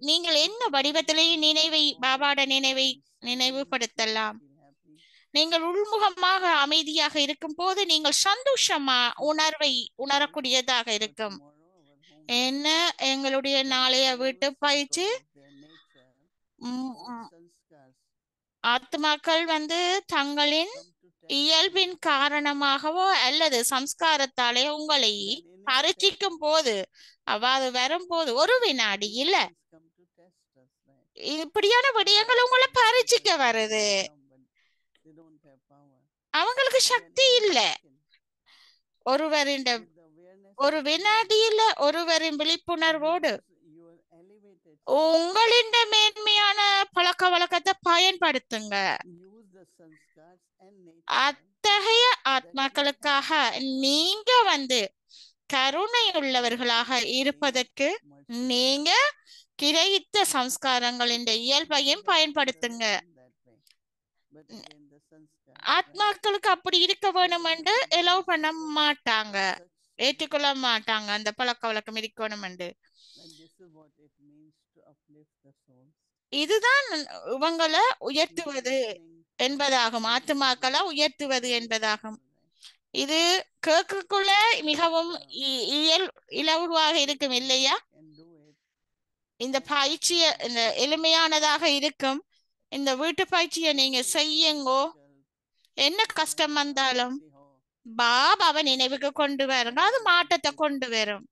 நீங்கள் என்ன வடிவத்திலேயே பாபாட நினைவை நினைவுபடுத்தலாம். நீங்கள் உள்முகமாக அமைதியாக இருக்கும் போது நீங்கள் சந்தோஷமா உணர்வை உணரக்கூடியதாக இருக்கும். என்ன எங்களுடைய நாளைய வீட்டு பயிற்சி ஆத்மாக்கள் தங்களின் இயல்பின் காரணமாகவோ அல்லது சம்ஸ்காரத்தாலே உங்களை பரீட்சிக்கும் போது அவ்வாறு வரும்போது ஒரு வினாடி இல்ல இப்படியான விடயங்கள் உங்களை பரீட்சிக்க வருது. அவங்களுக்கு சக்தி இல்ல. ஒரு வினாடியில ஒருவரின் விழிப்புணர்வோடு உங்களின் மேன்மையான பழக்க வழக்கத்தை பயன்படுத்துங்க. அத்தகைய ஆத்மாக்களுக்காக நீங்க கருணை உள்ளவர்களாக இருப்பதற்கு நீங்க கிடைத்த சம்ஸ்காரங்களின் இயல்பையும் பயன்படுத்துங்க. ஆத்மாக்களுக்கு அப்படி இருக்க வேணும் என்று எலோவ் பண்ண மாட்டாங்க, ஏற்றுக்கொள்ள மாட்டாங்க. அந்த பழக்க வழக்கம் இருக்கணும் என்று. இதுதான் இவங்களை உயர்த்துவது என்பதாகும், ஆத்மாக்களை உயர்த்துவது என்பதாகும். இது கேட்கக்குள்ள மிகவும் இலகுவாக இருக்கும் இல்லையா? இந்த பயிற்சிய இந்த எளிமையானதாக இருக்கும். இந்த வீட்டு பயிற்சியை நீங்க செய்யுங்கோ. என்ன கஷ்டம் வந்தாலும் பாபாவை நினைவுக்கு கொண்டு வருங்க, அது மாற்றத்தை கொண்டு வரும்.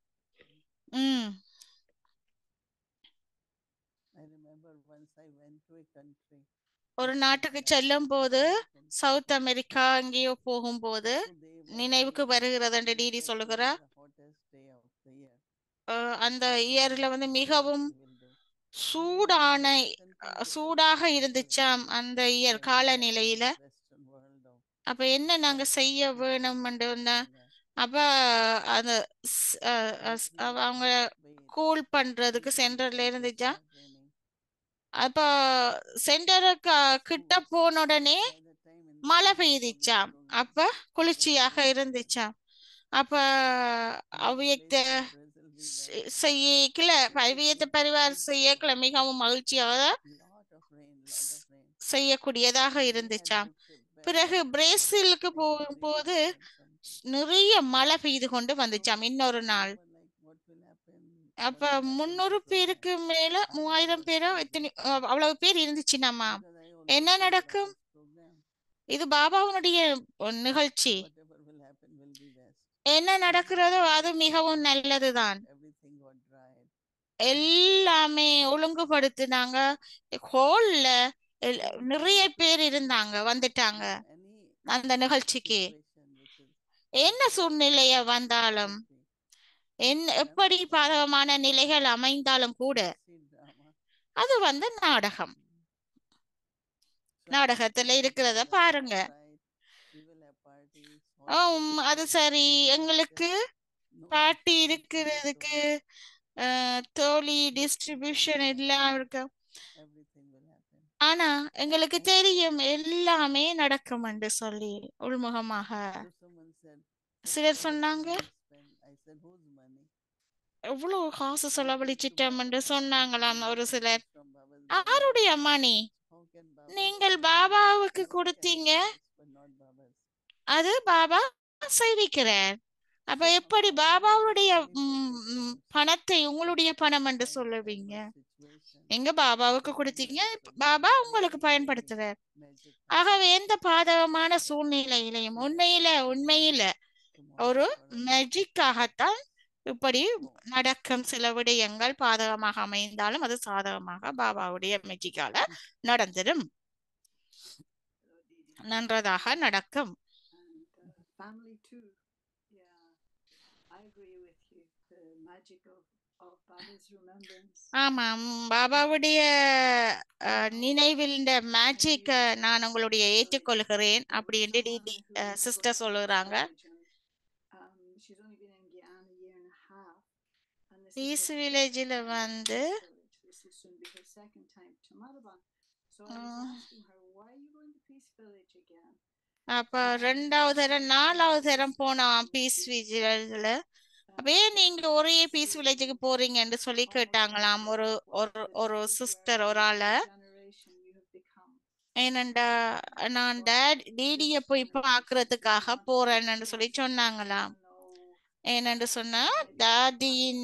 ஒரு நாட்டுக்கு செல்லும் போது, சவுத் அமெரிக்கா எங்கேயோ போகும்போது நினைவுக்கு வருகிறது என்று டிடி சொல்லுகிறா. அந்த இயர்ல மிகவும் சூடாக இருந்துச்சாம் அந்த இயர் காலநிலையில. அப்ப என்ன நாங்க செய்ய வேணும்? அப்ப அந்த அவங்க கூல் பண்றதுக்கு சென்டர்ல இருந்துச்சா. அப்ப சென்டருக்கு கிட்ட போன உடனே மழை பெய்திச்சாம். அப்ப குளிர்ச்சியாக இருந்துச்சாம். அப்ப அவ்வியத்த செய்யக்கல அவ்வியத்த பரிவார் செய்யக்கல மிகவும் மகிழ்ச்சியாக செய்யக்கூடியதாக இருந்துச்சாம். பிறகு பிரேசிலுக்கு போகும்போது நிறைய மழை பெய்து கொண்டு வந்துச்சாம் இன்னொரு நாள். அப்ப 300 பேருக்கு மேல 3000 பேரோ எத்தனை அவ்வளவு பேர் இருந்துச்சுனாமா. என்ன நடக்கும்? இது பாபாவுடைய நிகழ்ச்சி. என்ன நடக்கிறதோ அது மிகவும் நல்லதுதான். எல்லாமே ஒழுங்குபடுத்தினாங்க. ஹோல்ல நிறைய பேர் இருந்தாங்க, வந்துட்டாங்க அந்த நிகழ்ச்சிக்கு. என்ன சூழ்நிலைய வந்தாலும், எப்படி பாதகமான நிலைகள் அமைந்தாலும் கூட அது நாடகம். நாடகத்துல இருக்கிறத பாருங்க. அது சரி, எங்களுக்கு பாட்டி இருக்கிறதுக்கு தோழி டிஸ்ட்ரிபியூஷன் எல்லாம் இருக்கு. ஆனா எங்களுக்கு தெரியும் எல்லாமே நடக்கும் என்று சொல்லி உள்முகமாக சிலர் சொன்னாங்க. எவ்வளவு காசு செலவழிச்சிட்டோம் என்று சொன்னாங்களாம் ஒரு சிலர். யாருடைய மணி? நீங்கள் பாபாவுக்கு கொடுத்தீங்க, அது பாபா செய்விக்கிறார். அப்ப எப்படி பாபாவுடைய பணத்தை உங்களுடைய பணம் என்று சொல்லுவீங்க? எங்க பாபாவுக்கு கொடுத்தீங்க, பாபா உங்களுக்கு பயன்படுத்துறார். ஆகவே எந்த பாதகமான சூழ்நிலையிலையும் உண்மையில ஒரு மேஜிக்காகத்தான் இப்படி நடக்கும். சில விடயங்கள் பாதகமாக அமைந்தாலும் அது சாதகமாக பாபாவுடைய மேஜிக்கால நடந்துடும், நன்றதாக நடக்கும். ஆமாம், பாபாவுடைய நினைவில் இந்த மேஜிக் நான் உங்களுடைய ஏற்றுக்கொள்கிறேன் அப்படி என்று டிடி சிஸ்டர் சொல்லுறாங்க. பீஸ் வில்லேஜில் அப்ப 2வது தரம் 4வது தரம் போனான் பீஸ் வில்லேஜ்ல. அப்ப ஏன் நீங்க ஒரே பீஸ் வில்லேஜுக்கு போறீங்கன்னு சொல்லி கேட்டாங்களாம் ஒரு ஒரு ஒரு சிஸ்டர் ஒரு ஆள. ஏனண்டா நான் டிடிய போய் பார்க்கறதுக்காக போறேன்னு சொல்லி சொன்னாங்களாம். ஏனென்று சொன்னா தாதியின்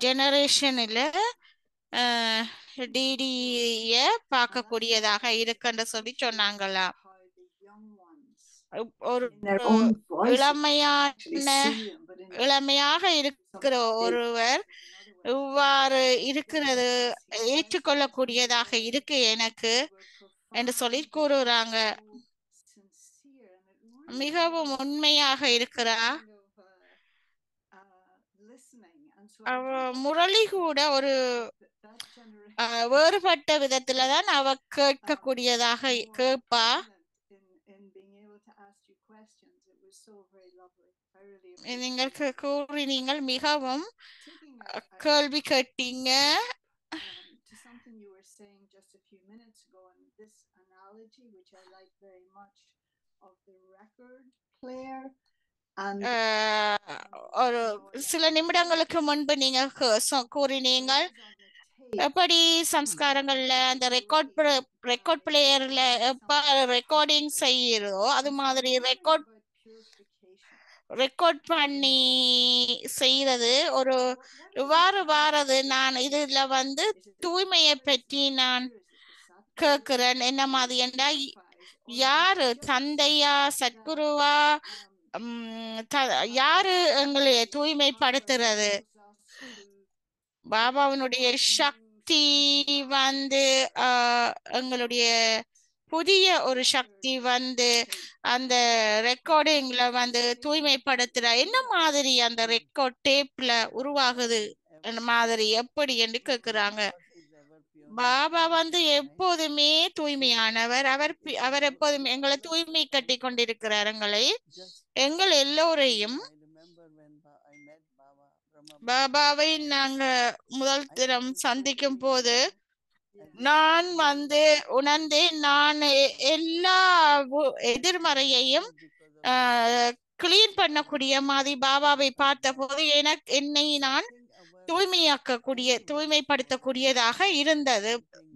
ஜெனரேஷனில் டிடிய பார்க்கக்கூடியதாக இருக்குன்னு சொல்லி சொன்னாங்களாம். ஒரு இளமையான இளமையாக இருக்கிற ஒருவர் இவ்வாறு இருக்கிறது ஏற்றுக்கொள்ளக்கூடியதாக இருக்கு எனக்கு என்று சொல்லி கூறுறாங்க. மிகவும் உண்மையாக இருக்கிறா. முரளி கூட ஒரு வேறுபட்ட விதத்துலதான் அவ கேட்கக்கூடியதாக கேட்பா. நீங்கள் கூறினீங்கள் மிகவும் கேள்வி கேட்டீங்க. To something you were saying just a few minutes ago, and this analogy, which I like very much, of the record player. ஒரு சில நிமிடங்களுக்கு முன்பு நீங்க கூறினீங்கள் எப்படி சம்ஸ்காரங்கள்ல அந்த ரெக்கார்ட் பிளேயர்ல எப்ப ரெக்கார்டிங் செய்யறதோ அது மாதிரி ரெக்கார்ட் பண்ணி செய்யறது ஒரு இவ்வாறு வாரது. நான் இதுல வந்து தூய்மையை பற்றி நான் கேட்கிறேன். என்ன மாதிரி என்றா யாரு தந்தையா சத்குருவா யாரு எங்களை தூய்மைப்படுத்துறது? பாபாவினுடைய சக்தி வந்து எங்களுடைய புதிய ஒரு சக்தி வந்து அந்த ரெக்கார்டிங்ல வந்து தூய்மைப்படுத்துற என்ன மாதிரி அந்த ரெக்கார்ட் டேப்ல உருவாகுது மாதிரி எப்படி என்று கேக்குறாங்க. பாபா வந்து எப்போதுமே தூய்மையானவர். அவர் எப்போதுமே எங்களை தூய்மை கட்டி கொண்டிருக்கிறார். எங்கள் எல்லோரையும் பாபாவை நாங்க முதல் தரம் சந்திக்கும் போது நான் வந்து உணர்ந்தேன். நான் எல்லா எதிர்மறையையும் கிளீன் பண்ணக்கூடிய மாதிரி பாபாவை பார்த்த போது என்னை நான் தூய்மைப்படுத்தக்கூடியதாக இருந்தது.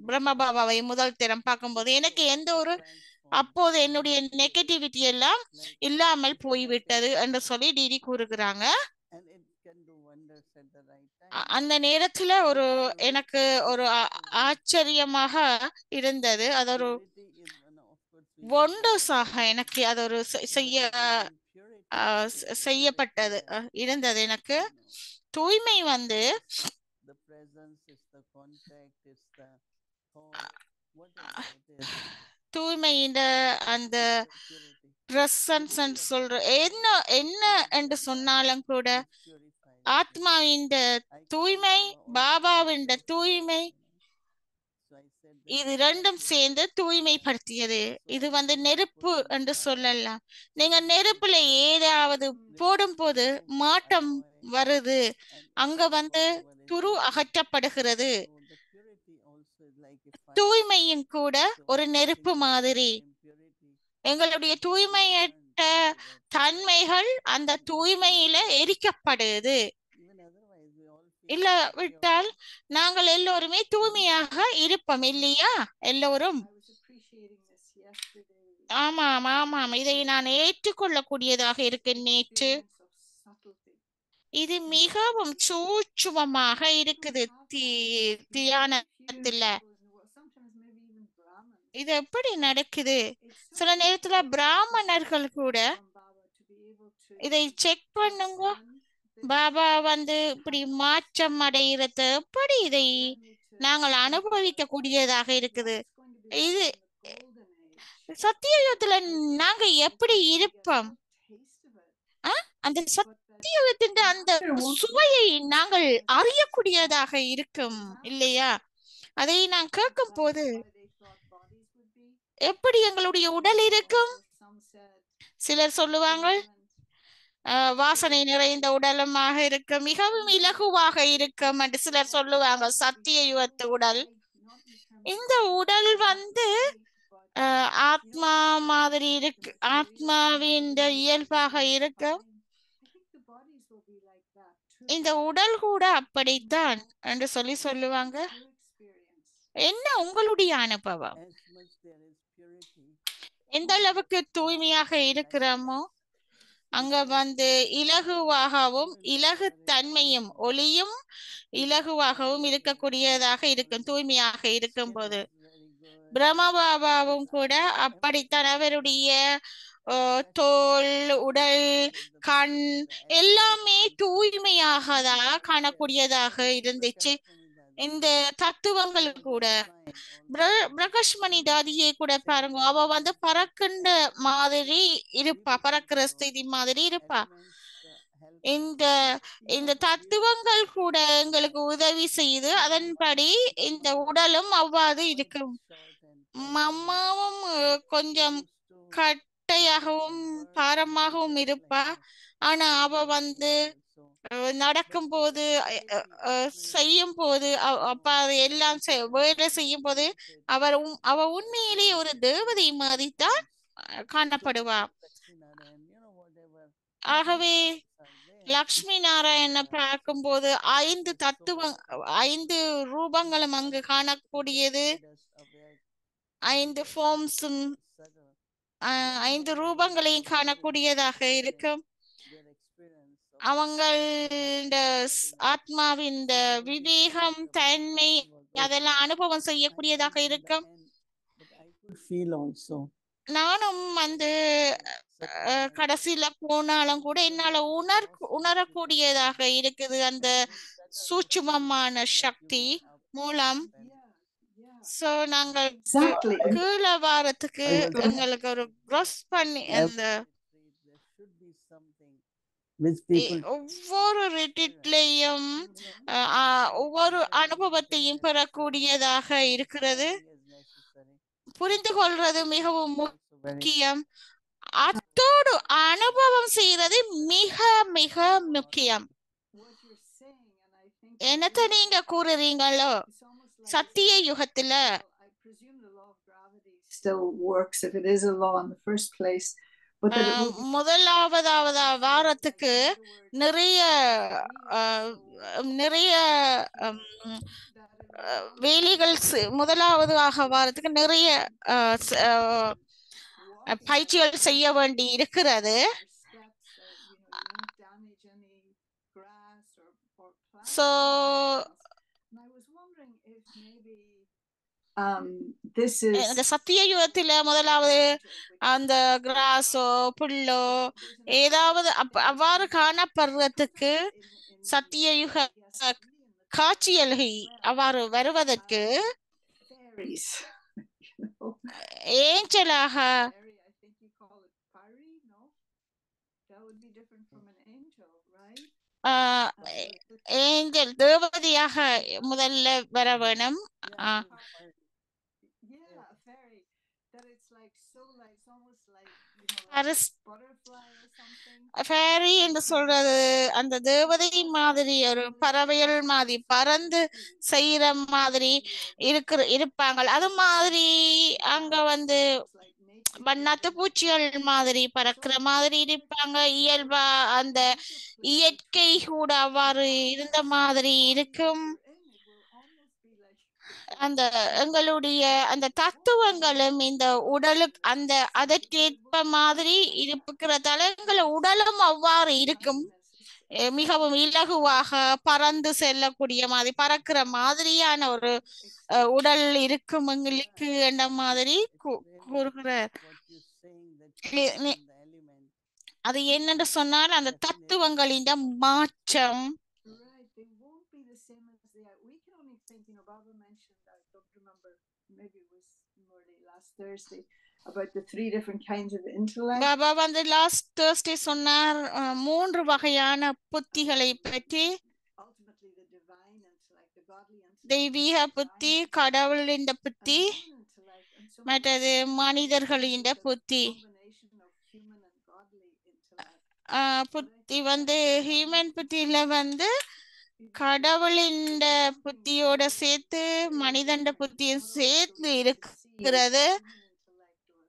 பிரம்ம பாபாவை முதல் தரம் பார்க்கும்போது எனக்கு எந்த ஒரு அப்போது என்னுடைய நெகட்டிவிட்டி எல்லாம் இல்லாமல் போய்விட்டது என்று சொல்லி டிடி கூறுகிறாங்க. அந்த நேரத்துல எனக்கு ஒரு ஆச்சரியமாக இருந்தது. அது ஒரு ஒண்டர்ஸாக எனக்கு அது ஒரு செய்யப்பட்டது இருந்தது. எனக்கு தூய்மை வந்து தூய்மையின் அந்த பிரசன்ஸ் சொல்ற என்ன என்று சொன்னாலும் கூட ஆத்மாவின் தூய்மை பாபாவின் தூய்மை இது ரெண்டும் சேர்ந்து தூய்மைப்படுத்தியது. இது வந்து நெருப்பு என்று சொல்லலாம். நீங்க நெருப்புல ஏதாவது போடும் போது மாட்டம் வருது, அங்க வந்து துரு அகற்றப்படுகிறது. தூய்மையும் கூட ஒரு நெருப்பு மாதிரி. எங்களுடைய தூய்மையற்ற தன்மைகள் அந்த தூய்மையில எரிக்கப்படுது. இல்ல விட்டால் நாங்கள் எல்லோருமே தூய்மையாக இருப்போம் இல்லையா? எல்லோரும் ஆமாம் ஆமாம், இதை நான் ஏற்றுக்கொள்ளக்கூடியதாக இருக்கேன். நேற்று இது மிகவும் சூட்சுமமாக இருக்குது. தியானத்துல இது எப்படி நடக்குது? சில நேரத்துல பிராமணர்கள் கூட இதை செக் பண்ணுங்க. பாபா வந்து இப்படி மாற்றம் அடைகிறது எப்படி இதை நாங்கள் அனுபவிக்க கூடியதாக இருக்குது. இது சத்தியயுகத்துல நாங்க எப்படி இருப்போம்? அந்த சத்தியத்தின் அந்த சுவையை நாங்கள் அறியக்கூடியதாக இருக்கும் இல்லையா? அதை நான் கேட்கும் போது எப்படி எங்களுடைய உடல் இருக்கும்? சிலர் சொல்லுவாங்க வாசனை நிறைந்த உடலுமாக இருக்க மிகவும் இலகுவாக இருக்கும் என்று சிலர் சொல்லுவாங்க. சத்திய யுகத்து உடல், இந்த உடல் வந்து ஆத்மா மாதிரி இருக்கு, ஆத்மாவின் இயல்பாக இருக்க. will be like that too. இந்த உடல் கூட அப்படித்தான் என்று சொல்லுவாங்க. Your experience. என்ன உங்களுடைய அனுபவம்? as much there is purity, எந்த அளவுக்கு தூய்மையாக இருக்கிறோமோ அங்க வந்து இலகுவாகவும் இலகுத்தன்மையும் ஒளியும் இலகுவாகவும் இருக்கக்கூடியதாக இருக்கும். தூய்மையாக இருக்கும் போது பிரம்மபாபாவும் கூட அப்படித்தான். அவருடைய தோல், உடல், கண் எல்லாமே தூய்மையாக காணக்கூடியதாக இருந்துச்சு. இந்த தத்துவங்கள் கூட பிரகஷ்மணி தாதியை கூட பாருங்க, அவ வந்து பறக்கின்ற மாதிரி இருப்பா, பறக்கிற ஸ்திதி மாதிரி இருப்பா. இந்த இந்த தத்துவங்கள் கூட எங்களுக்கு உதவி செய்து அதன்படி இந்த உடலும் அவ்வாறு இருக்கும். அம்மாவும் கொஞ்சம் கட்டையாகவும் பாரமாகவும் இருப்பா. ஆனா அவ வந்து நடக்கும் போது செய்யும் போது அப்பா எல்லாம் வேலை செய்யும் போது அவ உண்மையிலேயே ஒரு தேவதை மாதிரி தான் காணப்படுவா. ஆகவே லக்ஷ்மி நாராயண பார்க்கும்போது 5 தத்துவம் 5 ரூபங்களும் அங்கு காணக்கூடியது. 5 ஃபார்ம்ஸும் 5 ரூபங்களையும் காணக்கூடியதாக இருக்கும். அவங்கள ஆத்மாவின் விவேகம், தன்மை அதெல்லாம் அனுபவம் செய்யக்கூடியதாக இருக்கும். நானும் வந்து கடைசியில போனாலும் கூட என்னால உணரக்கூடியதாக இருக்குது அந்த சூட்சுமமான சக்தி மூலம். சோ நாங்கள் கீழே வாரத்துக்கு எங்களுக்கு ஒரு கிராஸ் பண்ணி அந்த ஒவ்வொரு ரிட்ரீட்லயும் ஒவ்வொரு அனுபவத்தையும் பெறக்கூடியதாக இருக்கிறது. புரிந்து கொள்றது மிகவும் முக்கியம். அத்தோடு அனுபவம் செய்யறது மிக மிக முக்கியம். என்னத்த நீங்க கூறுறீங்களோ சத்திய யுகத்துல still works if it is a law in the first place. முதலாவது வாரத்துக்கு நிறைய வேலைகள், முதலாவது வாரத்துக்கு நிறைய பயிற்சிகள் செய்ய வேண்டி இருக்கிறது. இந்த சத்திய யுகத்துல முதலாவது அந்த கிராஸோ புல்லோ ஏதாவது அவ்வாறு காணப்படுறதுக்கு சத்திய யுக காட்சியல்கை அவ்வாறு வருவதற்கு ஏஞ்சலாக ஏஞ்சல் தேவதையாக முதல்ல வர வேணும். ஃபேரி என்று சொல்றது அந்த தேவதை மாதிரி ஒரு பறவைகள் மாதிரி பறந்து செய்யற மாதிரி இருப்பாங்க. அது மாதிரி அங்க வந்து வண்ணாத்து பூச்சிகள் மாதிரி பறக்கிற மாதிரி இருப்பாங்க. இயல்பா அந்த இயற்கை கூட அவ்வாறு இருந்த மாதிரி இருக்கும். அந்த எங்களுடைய அந்த தத்துவங்களும் இந்த உடலுக்கு அந்த அதற்கேற்ப மாதிரி இருக்கிறதால எங்கள உடலும் அவ்வாறு இருக்கும். மிகவும் இலகுவாக பறந்து செல்லக்கூடிய மாதிரி பறக்கிற மாதிரியான ஒரு உடல் இருக்கும் எங்களுக்கு என்ற மாதிரி கூறுகிறார். அது என்னன்னு சொன்னால் அந்த தத்துவங்களின் மாற்றம். Thursday about the 3 different kinds of intellect. Baba வந்து லாஸ்ட் Thursday சொன்னார் 3 வகையான புத்திகளை பற்றி. தெய்வீக புத்தி, கடவுளின் புத்தி, மற்றது மனிதர்களின் புத்தி. புத்தி வந்து ஹியூமன் புத்தியில வந்து கடவுளின் புத்தியோட சேர்த்து மனிதண்ட புத்தியும் சேர்த்து இருக்கிறது.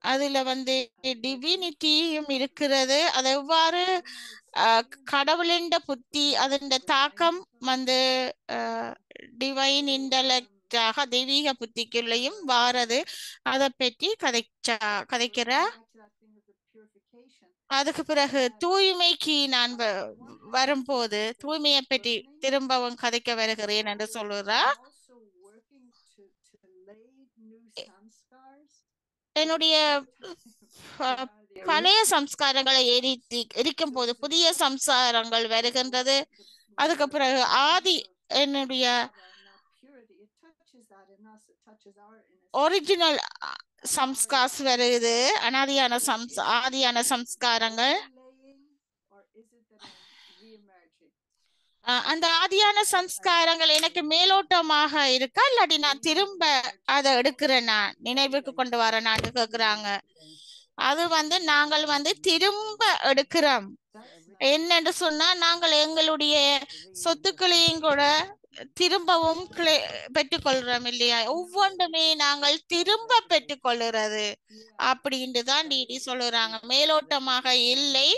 அதுல வந்து டிவினிட்டியும் இருக்கிறது. அது எவ்வாறு கடவுளின் புத்தி அதன் தாக்கம் வந்து டிவைன் இன்டலெக்டாக தெய்வீக புத்திக்குள்ளேயும் வாரது. அதை பற்றி கதைக்கிற. அதுக்கு பிறகு தூய்மைக்கு நான் வரும்போது தூய்மையை பற்றி திரும்பவும் கதைக்க வருகிறேன் என்று சொல்லுறா. என்னுடைய பழைய சம்ஸ்காரங்களை எரிக்கும் போது புதிய சம்ஸ்காரங்கள் வருகின்றது. அதுக்கு பிறகு ஆதி என்னுடைய ஒரிஜினல் சம்ஸ்கார்ஸ் வருது. ஆதியான சம்ஸ்காரங்கள். அந்த ஆதியான சம்ஸ்காரங்கள் எனக்கு மேலோட்டமாக இருக்கா இல்லாட்டி நான் திரும்ப அதை எடுக்கிறேன், நான் நினைவுக்கு கொண்டு வரேன்னு கேக்குறாங்க. அது வந்து நாங்கள் வந்து திரும்ப எடுக்கிறோம். என்னென்று சொன்னா நாங்கள் எங்களுடைய சொத்துக்களையும் கூட திரும்பவும் பெற்றுக்கொள்றோம் இல்லையா? ஒவ்வொன்றுமே நாங்கள் திரும்ப பெற்றுக்கொள்ளுறது அப்படின்ட்டு தான் டிடி சொல்லுறாங்க. மேலோட்டமாக இல்லை,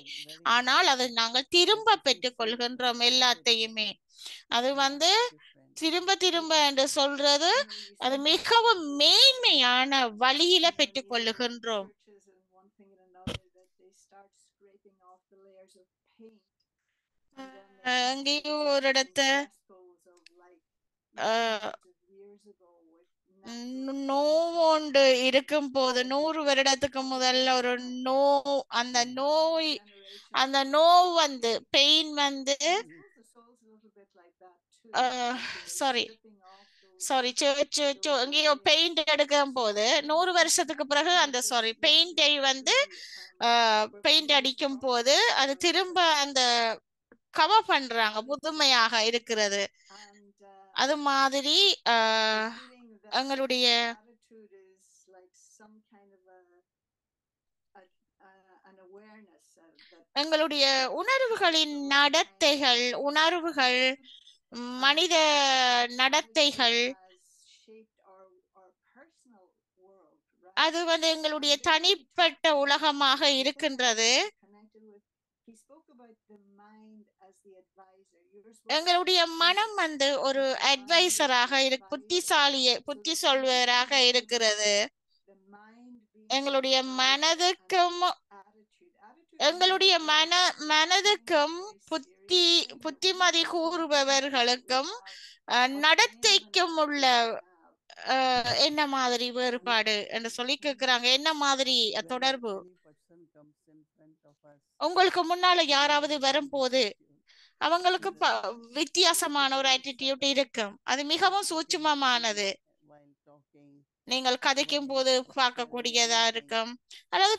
ஆனால் அது நாங்கள் திரும்ப பெற்றுக்கொள்கின்றோம் எல்லாத்தையுமே. அது வந்து திரும்ப திரும்ப என்று சொல்றது அது மிகவும் மேன்மையான வழியில பெற்றுக்கொள்ளுகின்றோம். அங்கேயோ ஒரு இடத்த நோவோண்டு இருக்கும் போது 100 வருடத்துக்கு முதல்ல ஒரு அந்த நோ வந்து பெயின் வந்து சாரி எங்கேயோ பெயிண்ட் எடுக்கும் போது 100 வருஷத்துக்கு பிறகு அந்த பெயிண்டை வந்து பெயிண்ட் அடிக்கும் போது அது திரும்ப அந்த கவர் பண்றாங்க, புதுமையாக இருக்கிறது. அது மாதிரி எங்களுடைய உணர்வுகளின் நடத்தைகள், மனித நடத்தைகள் அது வந்து எங்களுடைய தனிப்பட்ட உலகமாக இருக்கின்றது. எங்களுடைய மனம் வந்து ஒரு அட்வைசராக புத்தி சொல்வராக இருக்கிறது. எங்களுடைய மனதுக்கும் புத்திமதி கூறுபவர்களுக்கும் நடத்தைக்கும் உள்ள என்ன மாதிரி வேறுபாடு என்று சொல்லி கேக்குறாங்க. என்ன மாதிரி தொடர்பு? உங்களுக்கு முன்னால யாராவது வரும்போது அவங்களுக்கு வித்தியாசமான ஒரு ஆட்டிடியூட் இருக்கும். அது மிகவும் சூட்சுமமானது. நீங்கள் கதைக்கும் போது பார்க்கக்கூடியதா இருக்கும். அதாவது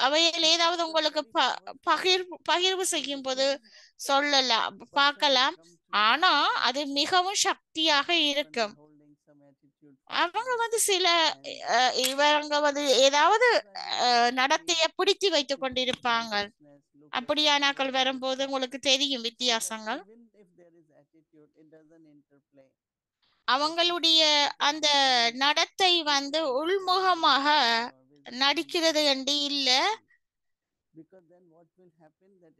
அவையில் ஏதாவது உங்களுக்கு பகிர்வு செய்யும் போது பார்க்கலாம். ஆனா அது மிகவும் சக்தியாக இருக்கும். அவங்க வந்து இவங்க வந்து ஏதாவது நடத்தைய பிடித்து வைத்துக் கொண்டிருப்பாங்க. அப்படியானாக்கள் வரும்போது உங்களுக்கு தெரியும் வித்தியாசங்கள். அவங்களுடைய அந்த நடத்தை வந்து உள்முகமாக நடிக்கிறது என்று இல்ல.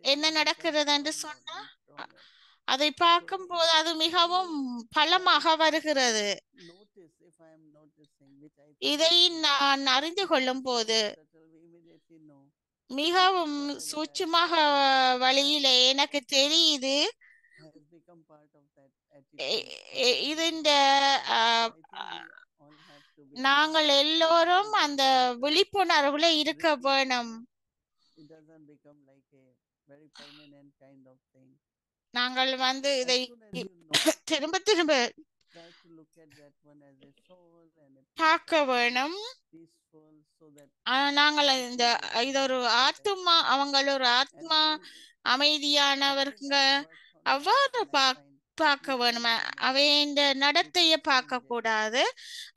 என்ன நடக்கிறது என்று சொன்னா அதை பார்க்கும் போது அது மிகவும் பலமாக வருகிறது. இதை நான் அறிந்து கொள்ளும் போது மிகவும் சூட்சுமாக வழியில எனக்கு தெரியுது. இது நாங்கள் எல்லோரும் அந்த விழிப்புணர்வுல இருக்க வேணும். நாங்கள் வந்து இதை திரும்ப திரும்ப பார்க்க வேணும். நாங்கள் இது ஒரு ஆத்மா, அவங்கள ஒரு ஆத்மா அமைதியானவர்ங்க அவ்வாறு பார்க்க வேணும். அவை இந்த நடத்தைய பார்க்க கூடாது.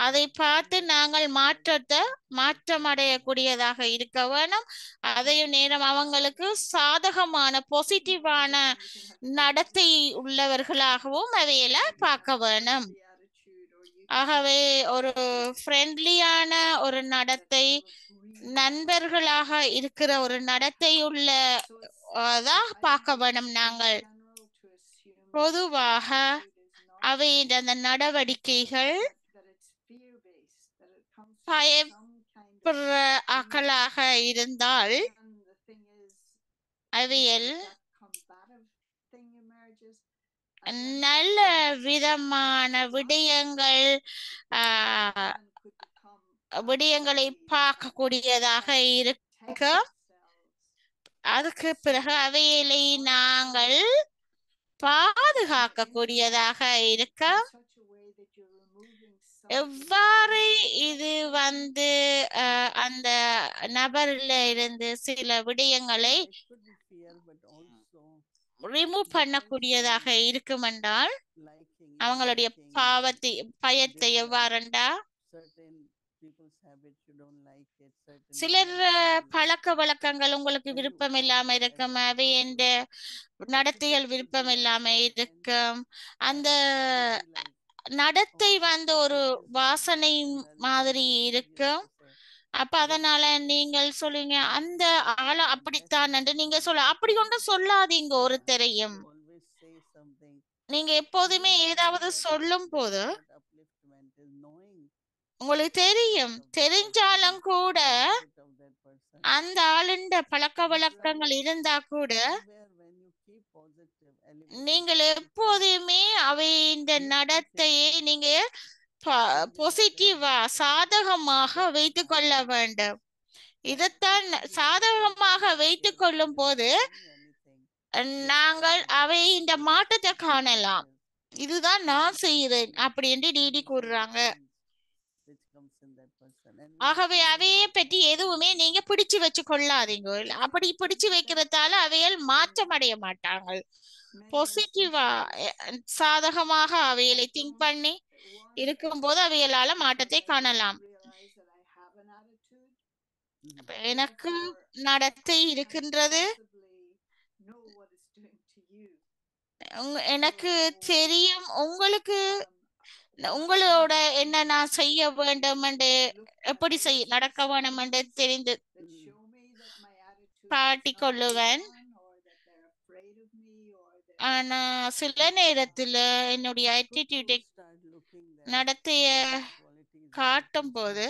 அதை பார்த்து நாங்கள் மாற்றம் அடையக்கூடியதாக இருக்க வேணும். அதே நேரம் அவங்களுக்கு சாதகமான பாசிட்டிவான நடத்தை உள்ளவர்களாகவும் அவையில பார்க்க வேணும். ஆகவே ஒரு ஃப்ரெண்ட்லியான ஒரு நடத்தை, நண்பர்களாக இருக்கிற ஒரு நடத்தையுள்ள தான் பார்க்க வேணும் நாங்கள். பொதுவாக அவை அந்த நடவடிக்கைகள் பயப்படுற ஆக்களாக இருந்தால் அவைகள் நல்ல விதமான விடயங்களை பார்க்கக்கூடியதாக இருக்க, அதுக்கு பிறகு அவைகளை நாங்கள் பாதுகாக்கக்கூடியதாக இருக்க, எவ்வாறு இது அந்த நபர்ல இருந்து சில விடயங்களை ரிமூவ் பண்ணக்கூடியதாக இருக்கும் என்றால் அவங்களுடைய பயத்தை எவ்வாறண்டா சிலர் பழக்க வழக்கங்கள் உங்களுக்கு விருப்பம் இல்லாம இருக்கும், அவை என்ற நடத்தைகள் விருப்பம் இல்லாம இருக்கும், அந்த நடத்தை ஒரு வாசனை மாதிரி இருக்கும். அப்ப அதனால நீங்கள் சொல்லுங்க அந்த ஆளை அப்படித்தான் என்று நீங்க அப்படி ஒன்றும் சொல்லாதீங்க. ஒரு தெரியும் நீங்க எப்போதுமே ஏதாவது சொல்லும் போது உங்களுக்கு தெரிஞ்சாலும் கூட அந்த ஆளுண்ட பழக்க வழக்கங்கள் இருந்தா கூட நீங்கள் எப்போதுமே அவை இந்த நடத்தையை நீங்க பாசிட்டிவா சாதகமாக வைத்துக் கொள்ள வேண்டும். இதைத்தான் சாதகமாக வைத்துக் கொள்ளும் போது நாங்கள் அவை இந்த மாற்றத்தை காணலாம். இதுதான் நான் செய்கிறேன் அப்படி என்று டிடி கூறுறாங்க. ஆகவே அவையை பற்றி எதுவுமே நீங்க பிடிச்சு வச்சு கொள்ளாதீங்க. அப்படி பிடிச்சு வைக்கிறதால அவைகள் மாற்றம் அடைய மாட்டாங்க. பாசிட்டிவா சாதகமாக அவைகளை திங்க் பண்ணி இருக்கும் போது அவைகளால மாற்றத்தை காணலாம். எனக்கு நடத்தை இருக்கின்றது, எனக்கு தெரியும் உங்களுக்கு உங்களோட என்ன நான் செய்ய வேண்டும் என்று எப்படி நடக்க வேண்டும் என்று தெரிந்து காட்டிக் கொள்ளுவேன். ஆனா சில நேரத்துல என்னுடைய ஆட்டிடியூடை நடத்தைய காட்டும் போது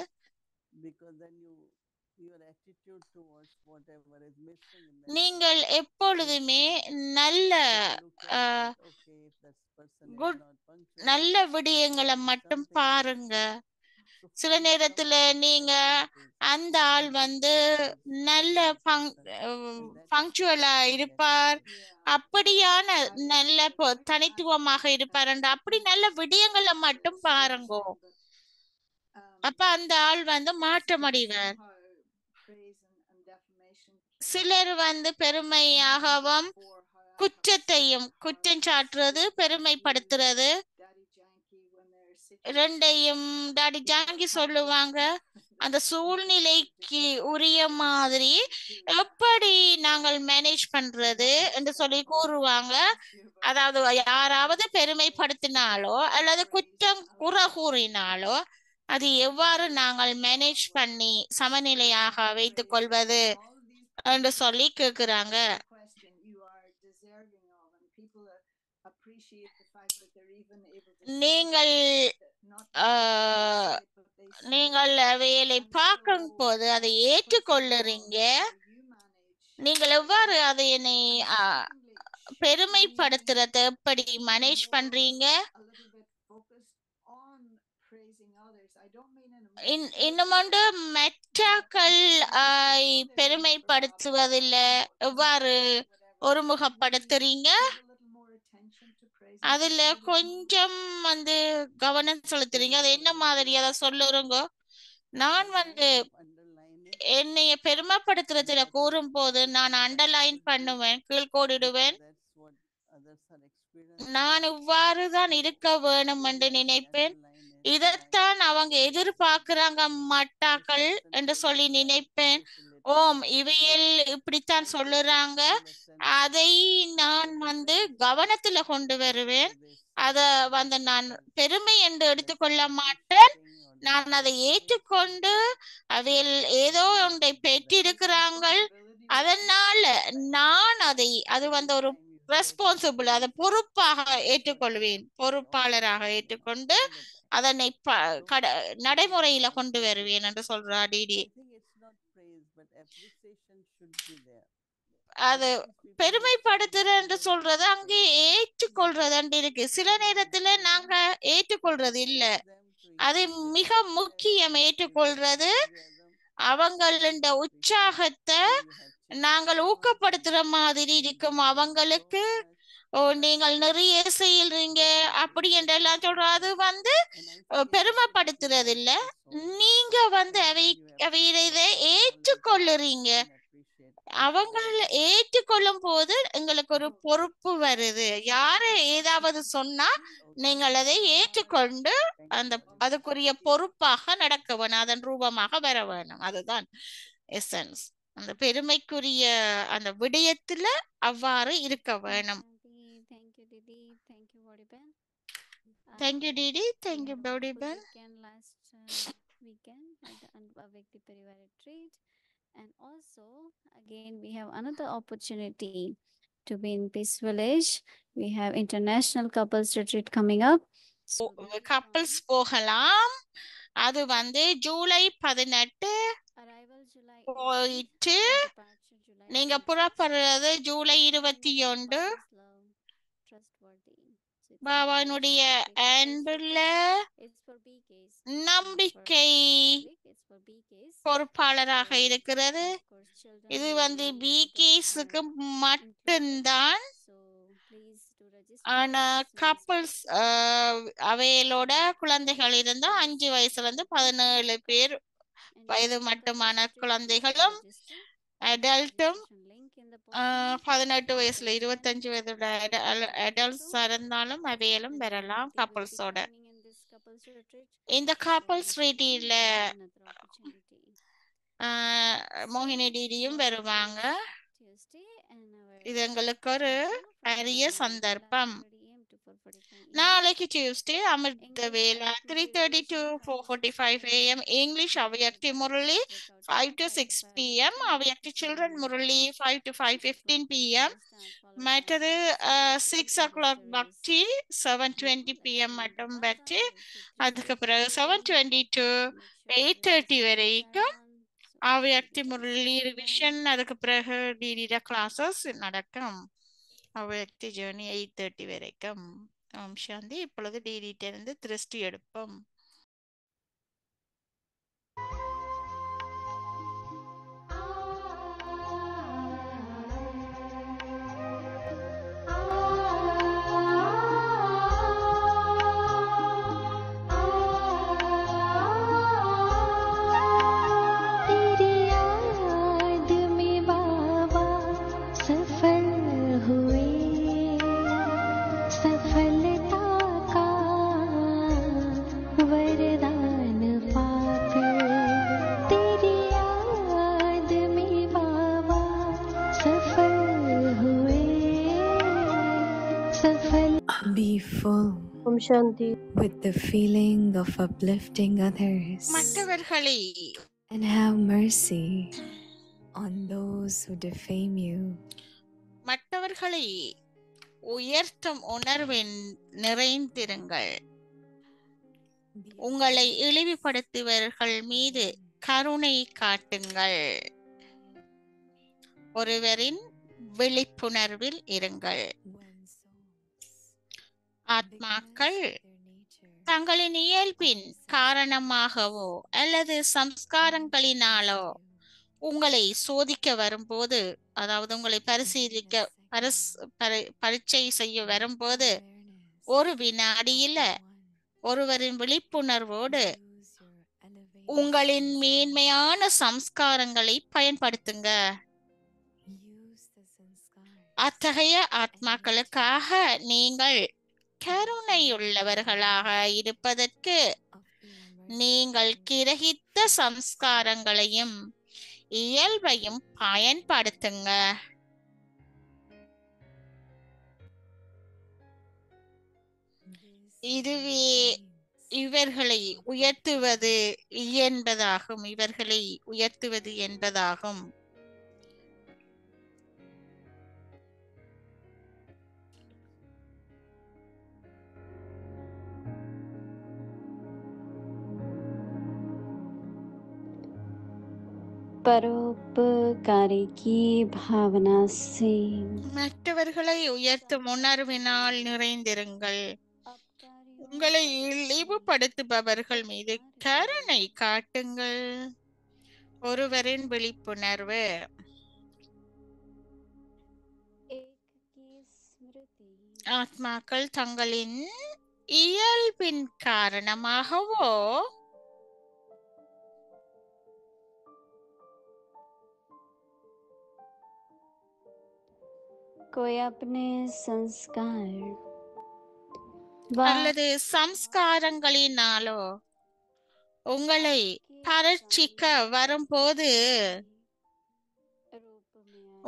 நீங்கள் எப்பொழுதுமே நல்ல விடயங்களை மட்டும் பாருங்க. சில நேரத்துல நீங்க அந்த ஆள் நல்ல பங்க்சுவலா இருப்பார், அப்படியான நல்ல தனித்துவமாக இருப்பார் என்று அப்படி நல்ல விடயங்களை மட்டும் பாருங்க. அப்ப அந்த ஆள் மாற்றம் அடைவார். சிலர் பெருமையாகவும் குற்றம் சாட்டுறது பெருமைப்படுத்துறது ரெண்டையும் டாடி ஜாங்கி சொல்லுவாங்க. அந்த சூழ்நிலைக்கு உரிய மாதிரி எப்படி நாங்கள் மேனேஜ் பண்றது என்று சொல்லி கூறுவாங்க. அதாவது யாராவது பெருமைப்படுத்தினாலோ அல்லது குற்றம் கூறினாலோ அது எவ்வாறு நாங்கள் மேனேஜ் பண்ணி சமநிலையாக வைத்துக் கொள்வது என்று சொல்லி கேட்கிறாங்க. நீங்கள் அவைகளை பார்க்கும் போது அதை ஏற்றுக்கொள்ளுறீங்க. நீங்கள் எவ்வாறு அதை என்னை பெருமைப்படுத்துறத எப்படி மேனேஜ் பண்றீங்க? இன்னும் மெட்டாக்கள் பெருமைப்படுத்துவதில்லை எவ்வாறு ஒருமுகப்படுத்துறீங்க? அதுல கொஞ்சம் கவனம் செலுத்துறீங்க. அது என்ன மாதிரி அதை சொல்லுறங்க. நான் என்னைய பெருமைப்படுத்துறதுல கூறும் போது நான் அண்டர்லைன் பண்ணுவேன், கீழ்கோடிடுவேன். நான் இவ்வாறுதான் இருக்க வேணும் என்று நினைப்பேன். இதைத்தான் அவங்க எதிர்பார்க்கிறாங்க மாட்டாக்கள் என்று சொல்லி நினைப்பேன். ஓம் இவையில் இப்படித்தான் சொல்லுறாங்க, அதை நான் கவனத்துல கொண்டு வருவேன். அத வந்து நான் பெருமை என்று எடுத்துக்கொள்ள மாட்டேன். நான் அதை ஏற்றுக்கொண்டு அவையில் ஏதோ ஒன்றை பெற்றிருக்கிறாங்கள், அதனால நான் அது வந்து ஒரு ரெஸ்பான்சிபிள், அதை பொறுப்பாக ஏற்றுக்கொள்வேன், பொறுப்பாளராக ஏற்றுக்கொண்டு அதனை நடைமுறையில கொண்டு வருவேன் என்று சொல்றா டிடி. அது பெருமைப்படுத்துற என்று சொல்றது அங்கே ஏற்றுக்கொள்றது இருக்கு. சில நேரத்துல நாங்க ஏற்றுக்கொள்றது இல்ல, அது மிக முக்கியம். ஏற்றுக்கொள்றது அவங்கள உற்சாகத்தை நாங்கள் ஊக்கப்படுத்துற மாதிரி இருக்கும். அவங்களுக்கு நீங்கள் நிறைய செய்யறீங்க அப்படி என்றெல்லாம் சொல்றோம். அது வந்து பெருமைப்படுத்துறது இல்ல, நீங்க வந்து இதை ஏற்றுக்கொள்ளுறீங்க. அவங்கள ஏற்றுக்கொள்ளும் போது எங்களுக்கு ஒரு பொறுப்பு வருது. யாரு ஏதாவது சொன்னா நீங்கள் அதை ஏற்றுக்கொண்டு அதுக்குரிய பொறுப்பாக நடக்க வேணும், அதன் ரூபமாக வர வேணும். அதுதான் எசன்ஸ். அந்த பெருமைக்குரிய அந்த விடயத்துல அவ்வாறு இருக்க வேணும். Thank you, Didi. Thank you, Vodiben. Thank you, Didi. Thank you, Vodiben. Last weekend at the Avekti Parivar retreat, and also again we have another opportunity to be in Peace Village. We have international couples retreat coming up. Couples போகலாம். அது வந்து ஜூலை 18 போயிட்டு நீங்க புறப்படுறது ஜூலை 21. பாபானுடைய அன்புள்ள நம்பிக்கை பொறுப்பாளராக இருக்கிறது. இது வந்து பிகேஸுக்கு மட்டும்தான். ஆனா கப்பல்ஸ் அவையிலோட குழந்தைகள் இருந்தா 5 வயசுல இருந்து 17 பேர் வயது மட்டுமான குழந்தைகளும் அடல்ட்டும் 18 வயசுல 25 வயதோட அடல்ட்ஸ் இருந்தாலும் அவையிலும் வரலாம் கப்பல்ஸோட. இந்த கப்பல்ஸ் ரேட்டில மோகினி டிடியும் வருவாங்க. இது எங்களுக்கு ஒரு அரிய சந்தர்ப்பம். நாளைக்கு டியூஸ்டே அமிர்த வேலா 3:30 to 4:45 AM English அவ்யக்தி முரளி 5 to 6 PM அவ்யக்தி சில்ட்ரன் முரளி 5 to 5:15 PM மற்றது 6 o'clock பக்தி 7:20 PM மட்டும் பக்தி. அதுக்கு பிறகு 7:20 to 8:30 வரைக்கும் அவ்யக்தி முரளி ரிவிஷன். அதுக்கு பிறகு டிடிட கிளாஸஸ் நடக்கும். அவ்யக்தி ஜேர்னி 8:30 வரைக்கும். ஓம் சாந்தி. இப்பொழுது டிடிட்ட இருந்து திருஷ்டி எடுப்போம். Be full with the feeling of uplifting others மற்றவர்களை and have mercy on those who defame you. மற்றவர்களை உயர்த்தும் உணர்வின் நிறைந்திருங்கள். உங்களை இழிவுபடுத்துபவர்கள் மீது கருணை காட்டுங்கள். ஒருவரின் விழிப்புணர்வில் இருங்கள். ஆத்மாக்கள் தங்களின் இயல்பின் காரணமாகவோ அல்லது சம்ஸ்காரங்களினாலோ உங்களை சோதிக்க வரும்போது, அதாவது உங்களை பரீட்சை செய்ய வரும்போது, ஒரு வினாடியில ஒருவரின் விழிப்புணர்வோடு உங்களின் மேன்மையான சம்ஸ்காரங்களை பயன்படுத்துங்க. அத்தகைய ஆத்மாக்களுக்காக நீங்கள் கருணையுள்ளவர்களாக இருப்பதற்கு நீங்கள் கிரகித்த சம்ஸ்காரங்களையும் இயல்பையும் பயன்படுத்துங்க. இதுவே இவர்களை உயர்த்துவது என்பதாகும். परोपकारी की भावना से மற்றவர்களை உயர்த்தும் உணர்வினால் நிறைந்திருங்கள். உங்களை இழிவுபடுத்துபவர்கள் மீது கருணை காட்டுங்கள். ஒருவரின் விழிப்புணர்வு. ஆத்மாக்கள் தங்களின் இயல்பின் காரணமாகவோ कोई अपने संस्कार அல்லது சம்ஸ்காரங்களினாலோ உங்களை பரீட்சிக்க வரும்போது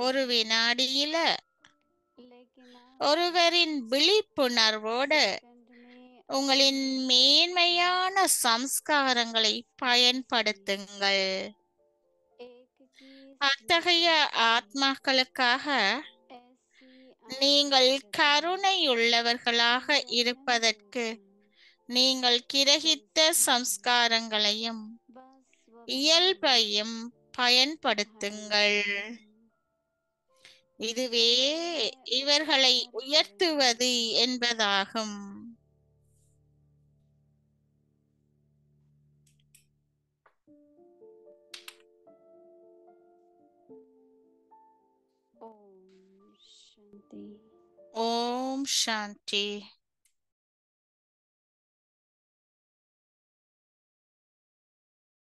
ஒரு வினாடியில ஒருவரின் விழிப்புணர்வோடு உங்களின் மேன்மையான சம்ஸ்காரங்களை பயன்படுத்துங்கள். அத்தகைய ஆத்மாக்களுக்காக நீங்கள் கருணையுள்ளவர்களாக இருப்பதற்கு நீங்கள் கிரகித்த சம்ஸ்காரங்களையும் இயல்பையும் பயன்படுத்துங்கள். இதுவே இவர்களை உயர்த்துவது என்பதாகும். ओम शांति। ஓம் சாந்தி.